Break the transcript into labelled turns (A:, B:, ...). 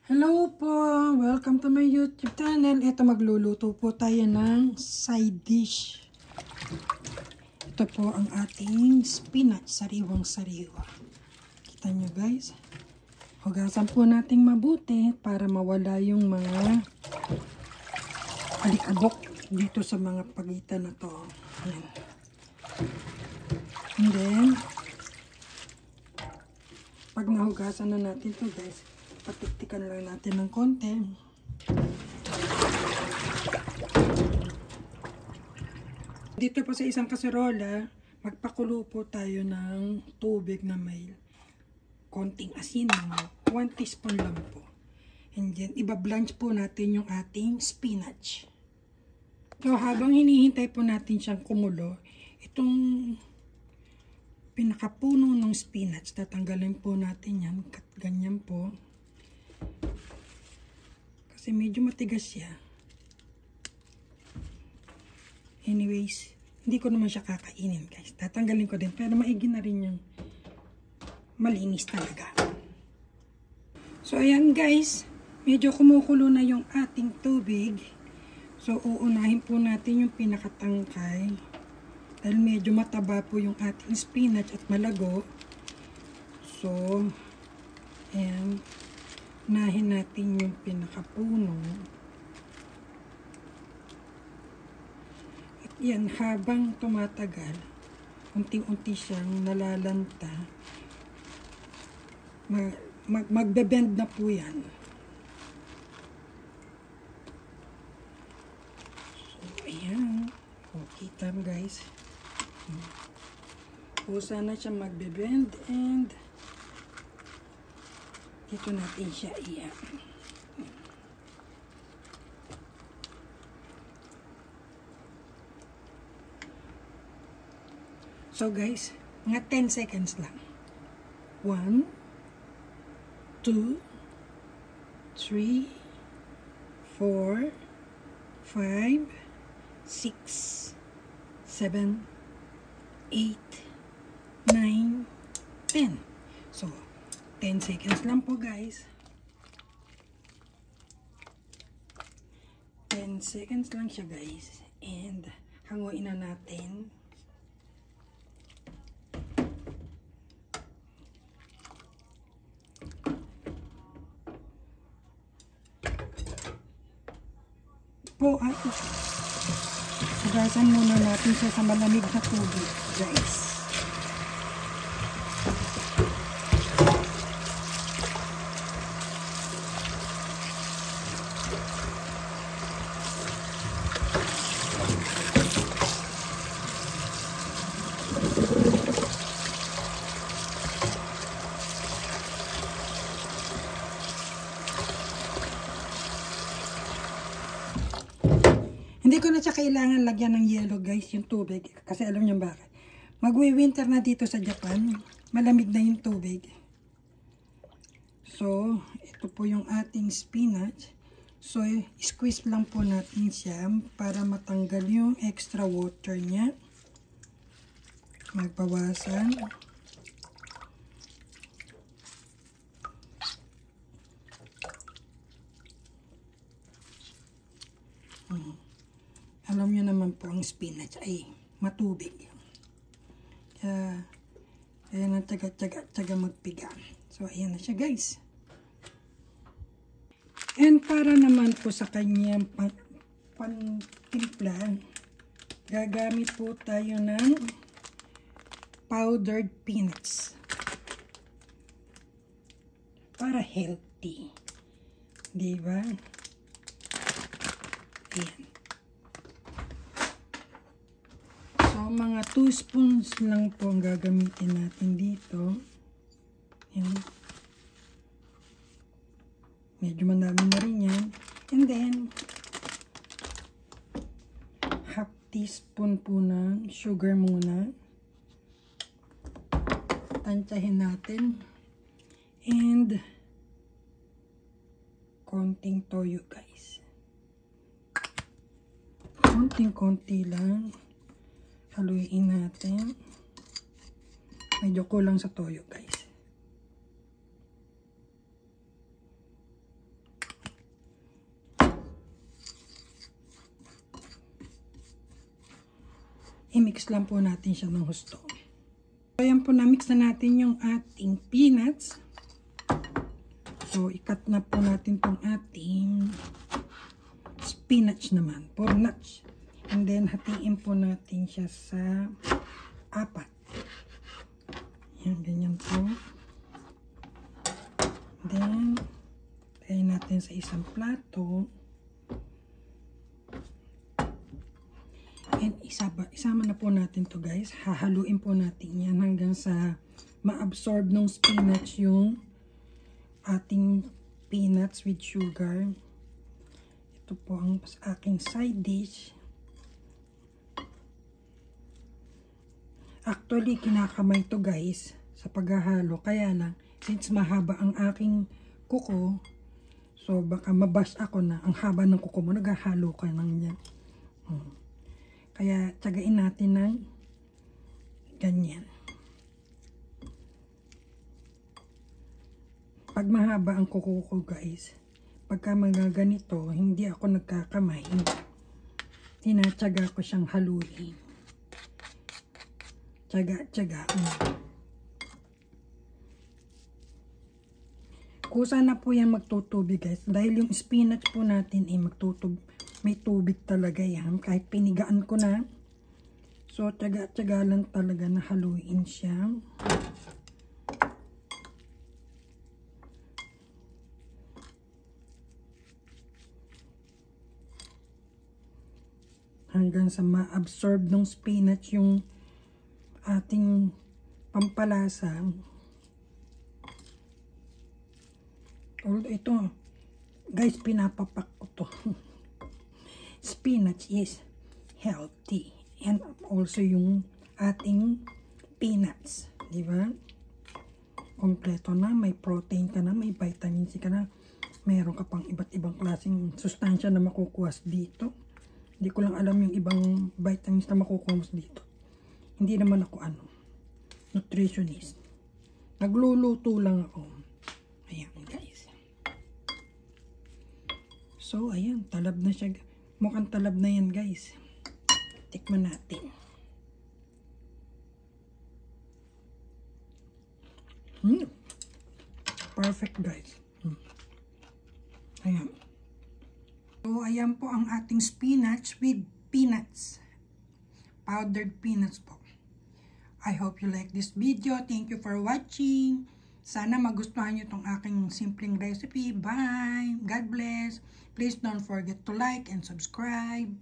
A: Hello po! Welcome to my YouTube channel. Ito, magluluto po tayo ng side dish. Ito po ang ating spinach, sariwang-sariwa. Kita nyo guys. Hugasan po natin mabuti para mawala yung mga alikabok dito sa mga pagitan na to. Ayan. And then, pag nahugasan na natin to guys, patiktikan lang natin ng konti. Dito po sa isang kaserola, magpakulo po tayo ng tubig na may konting asin. 1 teaspoon lang po. And then, iba-blanch po natin yung ating spinach. So, habang hinihintay po natin siyang kumulo, itong pinakapuno ng spinach, tatanggalin po natin yan. Ganyan po. Kasi medyo matigas siya. Anyways, hindi ko naman siya kakainin guys. Tatanggalin ko din. Pero maigi na rin yung malinis talaga. So ayan guys. Medyo kumukulo na yung ating tubig. So uunahin po natin yung pinakatangkay. Dahil medyo mataba po yung ating spinach at malago. So, ayan. Unahin natin yung pinakapuno. At yan, habang tumatagal, unti-unti siyang nalalanta. Magbe-bend na po yan. So, ayan. Okay, time guys. Pusa na siya magbe-bend and dito natin siya iyan. So guys, mga 10 seconds lang. 1, 2, 3, 4, 5, 6, 7, 8, 9, 10. So, 10 seconds lang po guys. 10 seconds lang siya guys. And hanguin na natin. Po ay hugasan muna natin siya sa malamig na tubig guys. Hindi ko na siya kailangan lagyan ng yellow guys, yung tubig. Kasi alam niyo bakit. Magwi-winter na dito sa Japan. Malamig na yung tubig. So, ito po yung ating spinach. So, squeeze lang po natin siya para matanggal yung extra water niya. Magbawasan. Alam niyo naman po ang spinach ay matubig. Kaya, ayan ang tsaga magpiga. So, ayan na siya guys. And para naman po sa kanyang pantimpla, gagamit po tayo ng powdered peanuts. Para healthy. Diba? Ayan. So, mga 2 spoons lang po ang gagamitin natin dito. Ayan. Medyo madami na rin yan. And then, half teaspoon po ng sugar muna. Tansyahin natin. And, konting toyo guys. Konting-konti lang. Haluin natin. Medyo kulang sa toyo guys. i-mix lang po natin siya ng husto. So, ayan po, na-mix na natin yung ating peanuts. So, i-cut na po natin tong ating spinach naman. 4 nuts. And then, hatiin po natin siya sa 4. Yan, ganyan po. Then, tayin natin sa isang plato. And isama na po natin to guys. Hahaluin po natin yan hanggang sa ma-absorb ng spinach yung ating peanuts with sugar. Ito po ang aking side dish. Actually, kinakamay to guys sa paghahalo. Kaya lang, since mahaba ang aking kuko, so baka mabash ako na ang haba ng kuko mo, naghahalo ka ng yan. Kaya tsagain natin ng ganyan. Pag mahaba ang kuko ko guys, pagka mga ganito, hindi ako nagkakamay. Tinatsaga ko siyang haluin. Tsaga. Kusa na po yan magtutubig guys. Dahil yung spinach po natin may tubig talaga yan. Kahit pinigaan ko na. So, tsaga lang talaga na haluin siya. Hanggang sa ma-absorb ng spinach yung ating pampalasa. Although ito, guys, pinapapak ko to. Spinach is healthy. And also yung ating peanuts. Diba? Kompleto na. May protein ka na. May vitamin C ka na. Meron ka pang iba't ibang klaseng sustansya na makukuha dito. Hindi ko lang alam yung ibang vitamins na makukuha dito. Hindi naman ako nutritionist. Nagluluto lang ako. Ayan guys. So ayan, talab na siya. Mukhang talab na yan guys. Tikman natin. Perfect guys. Ayan. So ayan po ang ating spinach with peanuts. Powdered peanuts po. I hope you like this video. Thank you for watching. Sana magustuhan nyo itong aking simpleng recipe. Bye! God bless! Please don't forget to like and subscribe.